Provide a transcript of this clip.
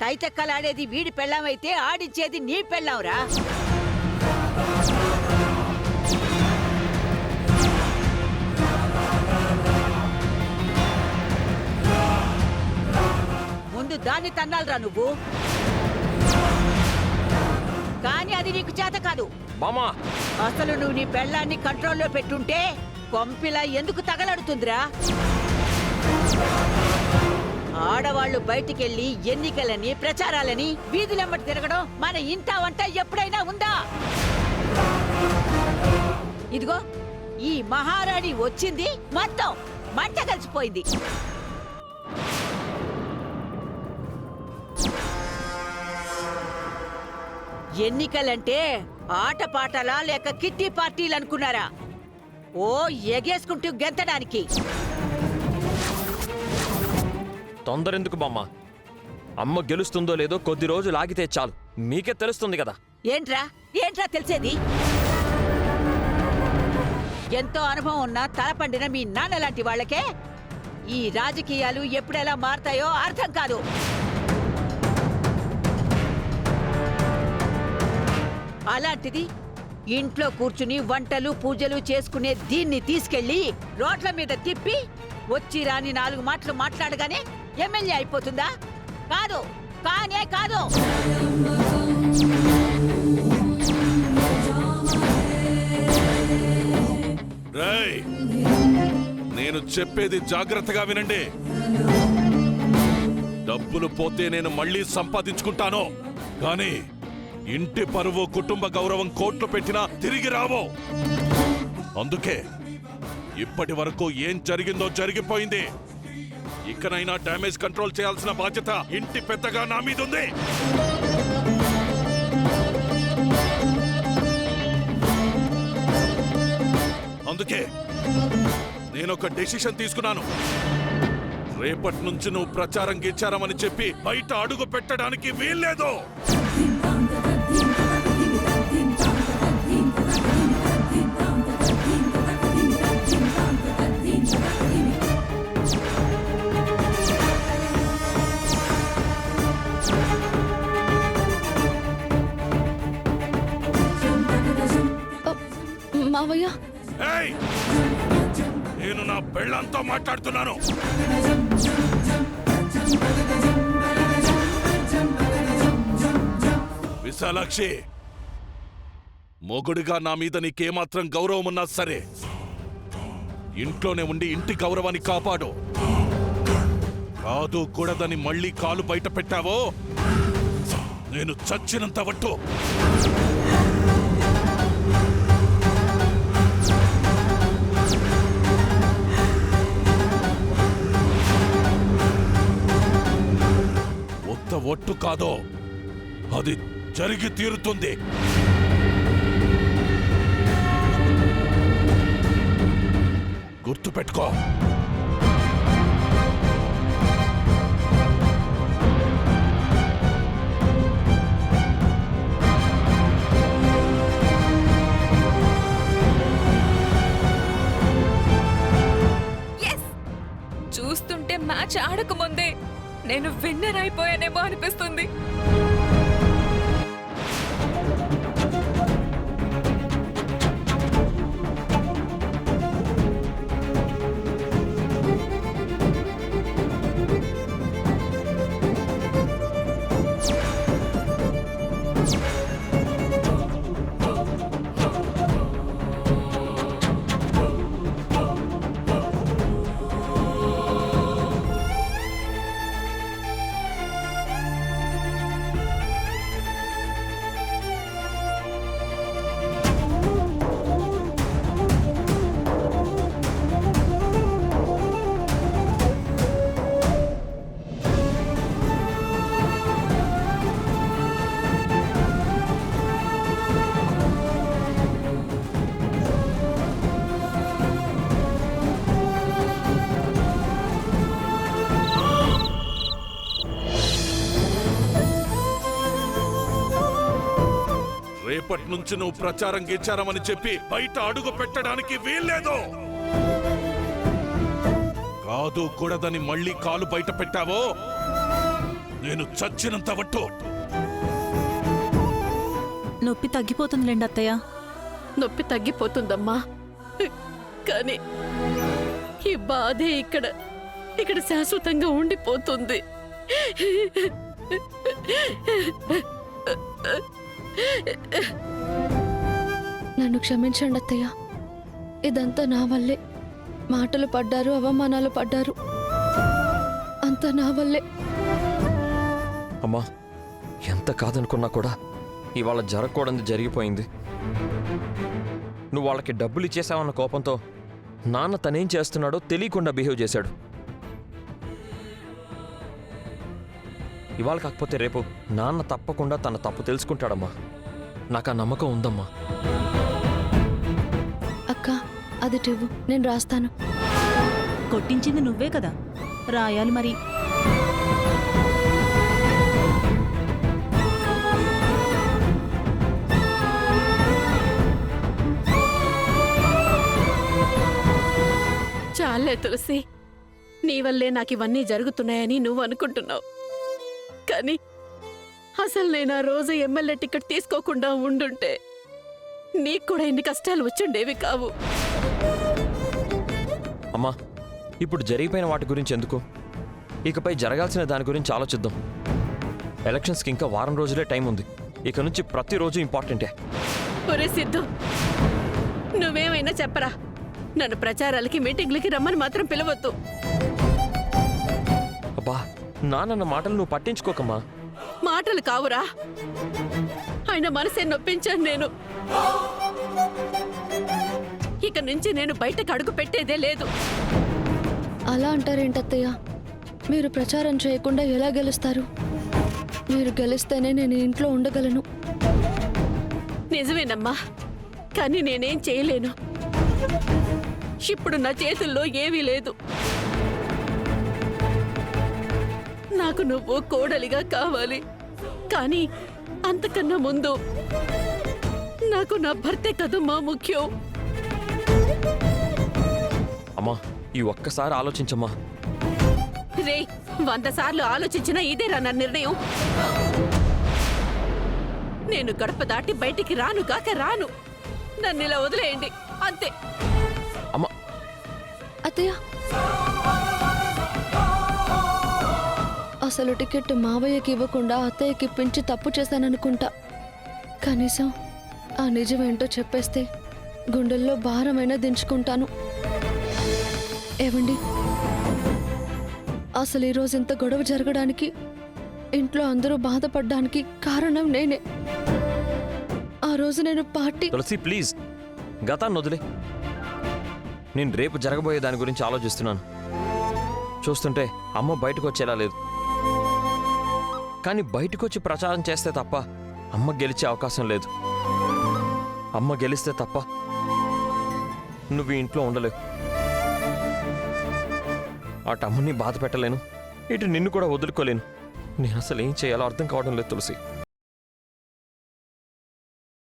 తైతక్కలాడేది వీడి పెళ్ళామైతే ఆడిచ్చేది నీ పెళ్ళాంరా. ముందు దాన్ని తన్నాలరా నువ్వు. కానీ అది నీకు చేత కాదు. అసలు నువ్వు నీ పెళ్ళాన్ని కంట్రోల్లో పెట్టుంటే కొంపిలా ఎందుకు తగలడుతుందిరా? ఆడవాళ్లు బయటికెళ్లి ఎన్నికలని ప్రచారాలని వీధులెంబటి తిరగడం మన ఇంట వంట ఎప్పుడైనా ఉందా? ఇదిగో ఈ మహారాణి వచ్చింది, మొత్తం మంట కలిసిపోయింది. ఎన్నికలంటే ఆటపాటలా లేక కిట్టి పార్టీలు అనుకున్నారా? ఓ ఎగేసుకుంటూ గెంతడానికి. తొందరెందుకు బామ్మ? అమ్మ గెలుస్తుందో లేదో కొద్ది రోజులు ఆగితే చాలు, మీకే తెలుస్తుంది కదా. ఏంట్రా తెలిసేది? ఎంతో అనుభవం ఉన్న తలపండిన మీ నాన్న లాంటి వాళ్లకే ఈ రాజకీయాలు ఎప్పుడెలా మారతాయో అర్థం కాదు. అలాంటిది ఇంట్లో కూర్చుని వంటలు పూజలు చేసుకునే దీన్ని తీసుకెళ్లి రోడ్ల మీద తిప్పి వచ్చి రాని 4 మాటలు మాట్లాడగానే ఎమ్మెల్యే అయిపోతుందా? కాదు, కానే కాదు. నేను చెప్పేది జాగ్రత్తగా వినండి. డబ్బులు పోతే నేను మళ్ళీ సంపాదించుకుంటాను, కానీ ఇంటి పరువు కుటుంబ గౌరవం కోట్లు పెట్టినా తిరిగి రావు. అందుకే ఇప్పటి వరకు ఏం జరిగిందో జరిగిపోయింది. ఇకనైనా డ్యామేజ్ కంట్రోల్ చేయాల్సిన బాధ్యత ఇంటి పెద్దగా నా మీద ఉంది. అందుకే నేనొక డెసిషన్ తీసుకున్నాను. రేపటి నుంచి నువ్వు ప్రచారం గిచ్చారమని చెప్పి బయట అడుగు పెట్టడానికి వీల్లేదు. మావయ్య, నేను నా పెళ్ళంతో మాట్లాడుతున్నాను. విశాలాక్షి, మొగుడిగా నా మీద నీకేమాత్రం గౌరవం ఉన్నా సరే ఇంట్లోనే ఉండి ఇంటి గౌరవాన్ని కాపాడు. కాదు కూడదని మళ్ళీ కాలు బయట పెట్టావో నేను చచ్చినంత వట్టు. ఒట్టు కాదో అది జరిగి తీరుతుంది. గుర్తుపెట్టుకో. చూస్తుంటే మ్యాచ్ ఆడకముందే నేను విన్నర్ అయిపోయానేమో అనిపిస్తుంది. రేపటి నుంచి నువ్వు ప్రచారం గిచ్చారమని చెప్పి బయట అడుగు పెట్టడానికి వీల్లేదు. కాదు కూడదని మళ్ళీ కాలు బయట పెట్టావో నేను చచ్చినంత వట్టు. నొప్పి తగ్గిపోతుందిలేండి అత్తయ్య. నొప్పి తగ్గిపోతుందమ్మా, కానీ ఈ బాధే ఇక్కడ శాశ్వతంగా ఉండిపోతుంది. నన్ను క్షమించండి అత్తయ్య, ఇదంతా నా వల్లే. మాటలు పడ్డారు, అవమానాలు పడ్డారు, అంతా నా వల్లే. అమ్మా, ఎంత కాదనుకున్నా కూడా ఇవాళ జరగకూడదు జరిగిపోయింది. నువ్వు వాళ్ళకి డబ్బులు ఇచ్చేసావన్న కోపంతో నాన్న తనేం చేస్తున్నాడో తెలియకుండా బిహేవ్ చేశాడు. ఇవాళ కాకపోతే రేపు నాన్న తప్పకుండా తన తప్పు తెలుసుకుంటాడమ్మా. నాకు ఆ నమ్మకం ఉందమ్మా. అక్క, అది ఇవ్వు, నేను రాస్తాను. కొట్టించింది నువ్వే కదా, రాయాలి మరి. చాలే తులసి, నీ వల్లే నాకు ఇవన్నీ జరుగుతున్నాయని నువ్వు అనుకుంటున్నావు, కానీ అసలు నేను ఆ రోజు ఎమ్మెల్యే టికెట్ తీసుకోకుండా ఉండుంటే నీకు కూడా ఇన్ని కష్టాలు వచ్చుండేవి కావు. అమ్మా, ఇప్పుడు జరిగిపోయిన వాటి గురించి ఎందుకు? ఇకపై జరగాల్సిన దాని గురించి ఆలోచిద్దాం. ఎలక్షన్స్కి ఇంకా వారం రోజులే టైం ఉంది. ఇక నుంచి ప్రతిరోజు ఇంపార్టెంటే. ఒరే సిద్ధు, నువ్వేమైనా చెప్పరా, నన్ను ప్రచారాలకి మీటింగ్లకి రమ్మని మాత్రం పిలవద్దు. అబ్బా, నాన్న మాటలు నువ్వు పట్టించుకోకమ్మా. మాటలు కావురా, ఆయన మనసే నొప్పించాను నేను. ఇక నుంచి నేను బయటకు అడుగు పెట్టేదే లేదు. అలా అంటారేంటత్తయ్య? మీరు ప్రచారం చేయకుండా ఎలా గెలుస్తారు? మీరు గెలిస్తేనే నేను ఇంట్లో ఉండగలను. నిజమేనమ్మా, కానీ నేనేం చేయలేను. ఇప్పుడు నా చేతుల్లో ఏమీ లేదు. నాకు నువ్వు కోడలిగా కావాలి, కానీ అంతకన్నా ముందు నాకు నా భర్తే కదమ్మా ముఖ్యం. అమ్మా, ఈ ఒక్కసారి ఆలోచించమ్మా. రే, 100 సార్లు ఆలోచించినా ఇదేరా నా నిర్ణయం. నేను గడప దాటి బయటికి రాను కాక రాను. నన్ను ఇలా వదిలేయండి, అంతే. అమ్మా, అత్తయ్య, అసలు టికెట్ మావయ్యకి ఇవ్వకుండా అత్తయ్యకి ఇప్పించి తప్పు చేశాననుకుంటా. కనీసం ఆ నిజమేంటో చెప్పేస్తే గుండెల్లో భారమైనా దించుకుంటాను. ఏవండి, అసలు ఈరోజు ఇంత గొడవ జరగడానికి, ఇంట్లో అందరూ బాధపడ్డానికి కారణం నేనే. ఆ రోజు నేను పార్టీ... తులసి ప్లీజ్, గతాన్ని వదిలే. నేను రేపు జరగబోయే దాని గురించి ఆలోచిస్తున్నాను. చూస్తుంటే అమ్మ బయటకు వచ్చేలా లేదు. కానీ బయటకు వచ్చి ప్రచారం చేస్తే తప్ప అమ్మ గెలిచే అవకాశం లేదు. అమ్మ గెలిస్తే తప్ప నువ్వు ఈ ఇంట్లో ఉండలేవు. అటు అమ్మని బాధ పెట్టలేను, ఇటు నిన్ను కూడా వదులుకోలేను. నేను అసలు ఏం చేయాలో అర్థం కావడం లేదు తులసి.